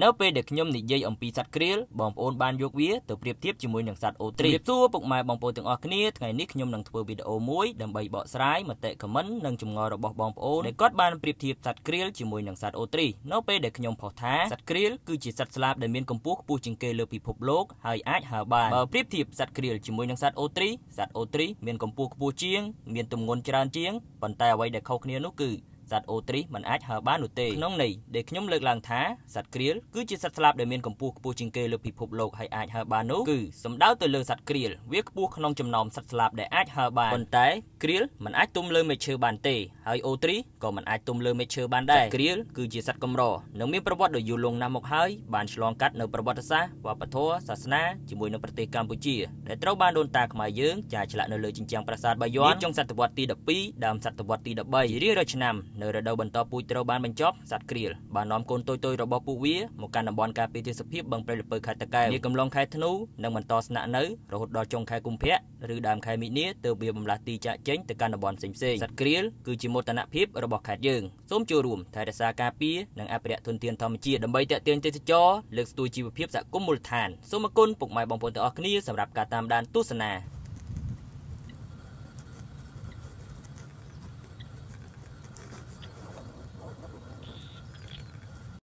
នៅពេលដែលខ្ញុំនិយាយអំពីសត្វក្រៀលបងប្អូនបានយកវាទៅប្រៀបធៀបជាមួយនឹងសត្វអូទ្រីសសួរពុកម៉ែបងប្អូនទាំងអស់គ្នាថ្ងៃនេះខ្ញុំនឹងធ្វើវីដេអូមួយដើម្បីបកស្រាយមតិខមមិននិងចម្ងល់របស់បងប្អូនដែលគាត់បានប្រៀបធៀបសត្វក្រៀលជាមួយនឹងសត្វអូទ្រីសនៅពេលដែលខ្ញុំផុសថាសត្វក្រៀលគឺជាសត្វស្លាបដែលមានកម្ពស់ខ្ពស់ជាងគេលើពិភពលោកហើយអាចហើរបានបើប្រៀបធៀបសត្វក្រៀលជាមួយនឹងសត្វអូទ្រីសមានកម្ពស់ខ្ពស់ជាងមានទម្ងន់ច្រើនជាងប៉ុន្តែអ្វីដែលខុសគ្នានោះគឺសត្វអូទ្រីសមិនអាចហើរបាននោះទេក្នុងន័យដែលខ្ញុំលើកឡើងថាសត្វក្រៀលគឺជាសត្វស្លាបដែលមានកម្ពស់ខ្ពស់ជាងគេលើពិភពលោកហើយអាចហើរបាននោះគឺសំដៅទៅលើសត្វក្រៀលវាខ្ពស់ក្នុងចំណោមសត្វស្លាបដែលអាចហើរបានប៉ុន្តែក្រៀលមិនអាចទុំលើមែកឈើបានទេហើយអូទ្រីសក៏មិនអាចទុំលើមែកឈើបានដែរក្រៀលគឺជាសត្វកម្រនិងមានប្រវត្តិដ៏យូរលង់ណាស់មកហើយបានឆ្លងកាត់នៅប្រវត្តិសាស្ត្រវប្បធម៌សាសនាជាមួយនឹងប្រទេសកម្ពុជាដែលត្រូវបានដូនតាខ្មែរយើងចារឆ្លាក់នៅលើជញ្ជាំងប្រាសាទបាយ័នចុងសតវត្សទី12ដើមសតវត្សទី13រៀងរាល់ឆ្នាំនៅរដូវបន្តពូជត្រូវបានបញ្ចប់សត្វក្រៀលបាននាំកូនតូចៗរបស់ពួកវាមកកាន់តំបន់ការពារទេសភាពបឹងព្រៃលពៅខេត្តតាកែវវាកំឡុងខែធ្នូនិងបន្តស្នាក់នៅរហូតដល់ចុងខែកុម្ភៈឬដើមខែមិនិនាទើបវាបំលាស់ទីចាកចេញទៅកាន់តំបន់ផ្សេងៗសត្វក្រៀលគឺជាមោទនភាពរបស់ខេត្តយើងសូមចូលរួមថែរក្សាការពារនិងអភិរក្សធនធានធម្មជាតិដើម្បីទាក់ទាញទេសចរលើកស្ទួយជីវភាពសហគមន៍មូលដ្ឋានសូមអរគុណពុកម៉ែបងប្អូនទាំងអស់គ្នាសម្រាប់ការតាមដានទស្សនា